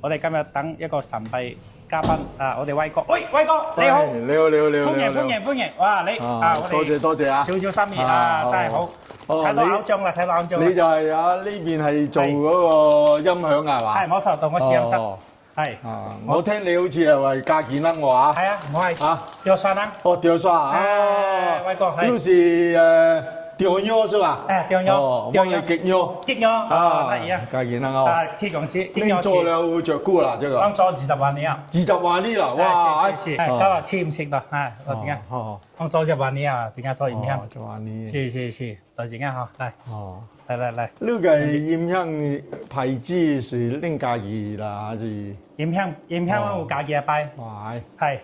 我哋今日等一個神秘嘉賓啊，我哋威哥，喂，威哥你好，你好，歡迎，哇你啊，我哋多謝啊，少少心意啊，真係好，睇到偶像啦，睇到偶像啦，你就係啊呢邊係做嗰個音響係嘛？係冇錯，到我試音室，係，我聽你好似係為架健啦我啊，係啊，我係啊，吊山啦，哦吊山啊，威哥係，都是吊妞是吧？吊妞，幫你激妞，激妞啊，乜嘢啊？架健啦哦，鐵公司，你做了着過啦這個，我做20萬年啊，20萬年啦，哇，是，嗰個簽唔簽到？係，我陣間，我做10萬年啊，陣間做音響，10萬年，是，到陣間嚇，嚟，嚟，呢個音響牌子是另家己啦，還是？音響我家己嘅牌，係。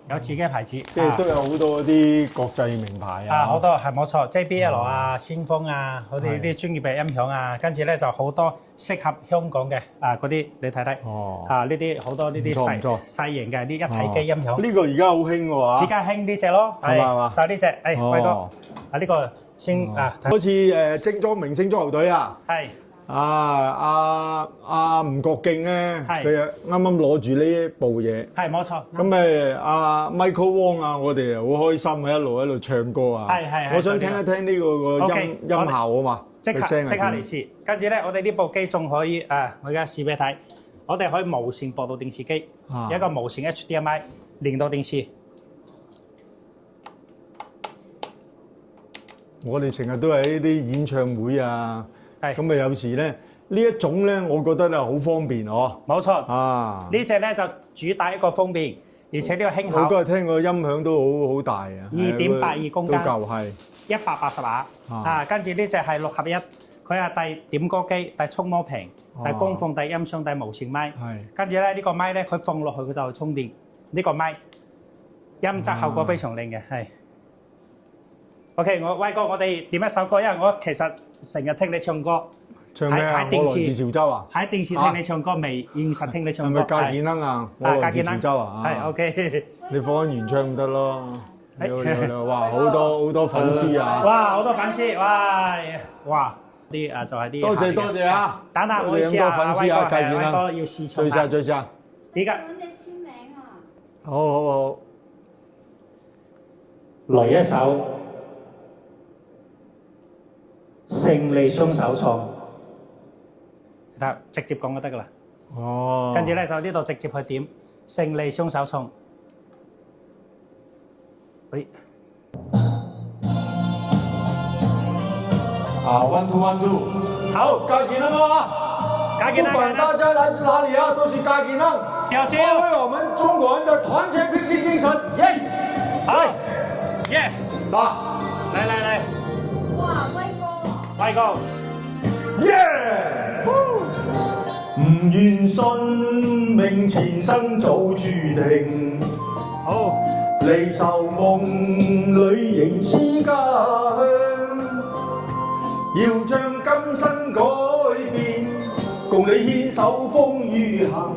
有自己嘅牌子，即係都有好多啲國際名牌啊！好多係冇錯 ，JBL 啊、先鋒啊，嗰啲啲專業嘅音響啊，跟住咧就好多適合香港嘅嗰啲，你睇睇，呢啲好多呢啲細型嘅啲一體機音響。呢個而家好興喎而家興呢隻咯，係就呢隻，威哥，呢個先好似精裝明星足球隊啊，係。吳國敬咧，佢啱啱攞住呢部嘢，係冇錯。咁咪Michael Wong 啊，我哋好開心啊，一路喺度唱歌啊。係。我想聽一聽呢個音效啊嘛，即刻嚟試。跟住咧，我哋呢部機仲可以我而家試俾你睇，我哋可以無線播到電視機，一個無線 HDMI 連到電視。我哋成日都喺啲演唱會啊。咁咪有時咧，呢一種咧，我覺得咧好方便哦。冇錯，呢隻咧就主打一個方便，而且呢個輕巧。我嗰日聽個音響都好大啊，2.82公斤，都夠係180瓦。跟住呢隻係6合1，佢係帶點歌機、帶觸摸屏、帶功放、帶音箱、帶無線咪。跟住咧呢個咪咧，佢放落去佢就充電。呢個咪音質效果非常靚嘅，係。OK，威哥，我哋點一首歌，因為我其實成日聽你唱歌，唱咩啊？我來自潮州啊！喺電視聽你唱歌，未現實聽你唱歌。係咪架健啦啊？我來自潮州啊！係 OK。你放原唱唔得咯？哇！好多粉絲啊！哇！好多粉絲，哇！啲就係啲。多謝啊！等下我試下威哥，威哥要試唱。最晒。而家。揾你簽名啊！好。來一首。勝利雙手創，睇直接講就得噶啦。跟住咧就呢度直接去點勝利雙手創。喂，1 2 1 2，好，架健啦嘛，架健啦。不管大家來自哪裡啊，都是架健啦。發揮我們中國人的團結拼勁精神。Yes， 好，Yeah， 嚟。哇，威哥，唔願信命前生早注定，好，離愁夢裏仍是家鄉，要將今生改變，共你牽手風雨行，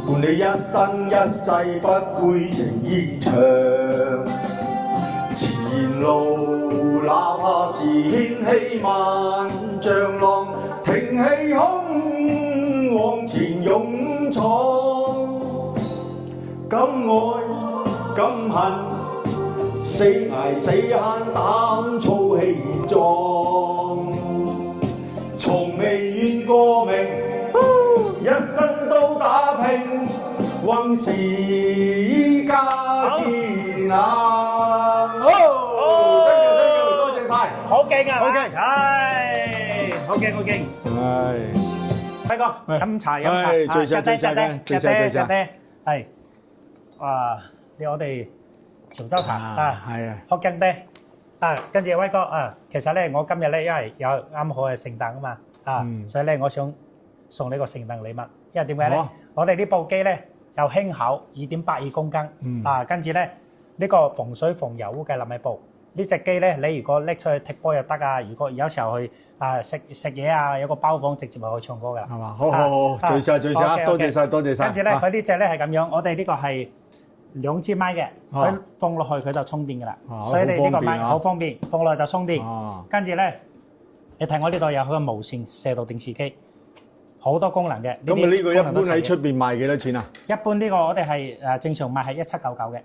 伴你一生一世不悔情意長，前路。哪怕是掀起萬丈浪，挺起胸往前勇闖。敢愛敢恨，死捱死慳膽粗氣壯，從未怨過命，一生都打拼，橫是家健啊！好勁啊！好勁！輝哥飲茶，係我哋潮州茶福建爹跟住威哥其實咧我今日咧因為有啱好係聖誕啊嘛所以咧我想送呢個聖誕禮物，因為點解咧？我哋呢部機咧又輕巧，2.82公斤跟住咧呢個防水防油污嘅納米布。呢隻機咧，你如果拎出去踢波又得啊！如果有時候去食嘢啊，有個包房直接就可以唱歌噶啦。係嘛？好，最晒，多謝晒。跟住咧，佢呢隻咧係咁樣，我哋呢個係2支咪嘅，佢放落去佢就充電噶啦。所以你呢個咪好方便，放落去就充電。跟住咧，你睇我呢度有佢個無線射到電視機。好多功能嘅。咁啊，呢個一般喺出邊邊賣幾多錢啊？一般呢個我哋係正常賣係1799嘅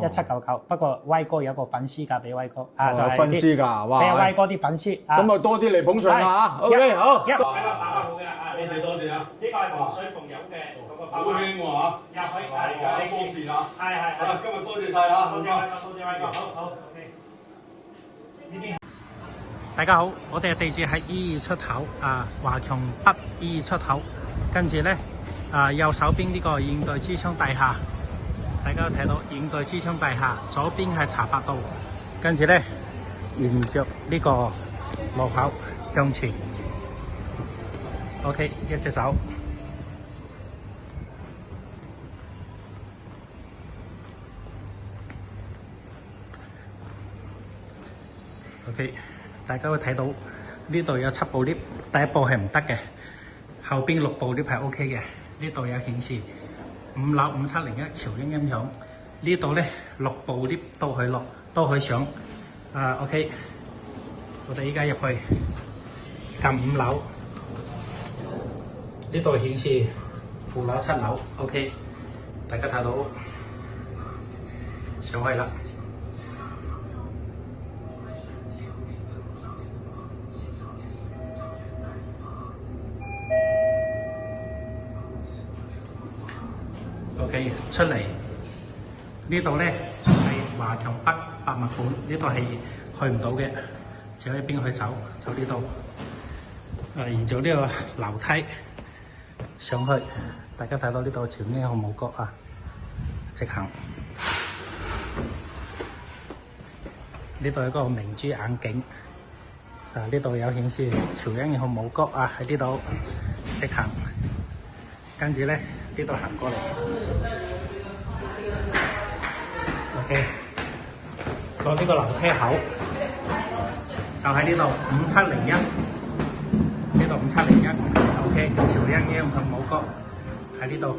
，1799。不過威哥有一個粉絲價俾威哥就係粉絲價，哇！俾阿威哥啲粉絲咁啊，多啲嚟捧場啦嚇。OK，好。係啦，打得好嘅多謝啊！呢個係糖水同油嘅嗰個包。好輕喎嚇，又可以係好方便啊！係。好啦，今日多謝晒啊！多謝威哥，好 OK。呢邊。大家好，我哋嘅地址喺E2出口華強北E2出口，跟住咧右手邊呢個現代之窗大廈，大家睇到現代之窗大廈，左邊係茶百道，跟住咧沿着呢個路口向前 ，OK， 一隻手。OK， 大家會睇到呢度有7部 lift， 第一部係唔得嘅，後邊6部 lift 係 OK 嘅。呢度有顯示5樓5701潮英音響，呢度咧6部 lift 都可以落，都可以上。OK， 我哋依家入去撳5樓，呢度顯示負樓7樓 OK， 大家睇到上去啦。OK， 出嚟呢度咧係華強北博物館，呢度係去唔到嘅，只可以邊去走呢度。沿住呢個樓梯上去，大家睇到呢度朝呢個舞角直行。呢度有個明珠眼鏡，呢度有顯示朝英號舞角喺呢度直行，跟住咧。呢度行過嚟 ，OK， 過呢個樓梯口就喺呢度5701，呢度5701 ，OK， 朝英英向舞角喺呢度。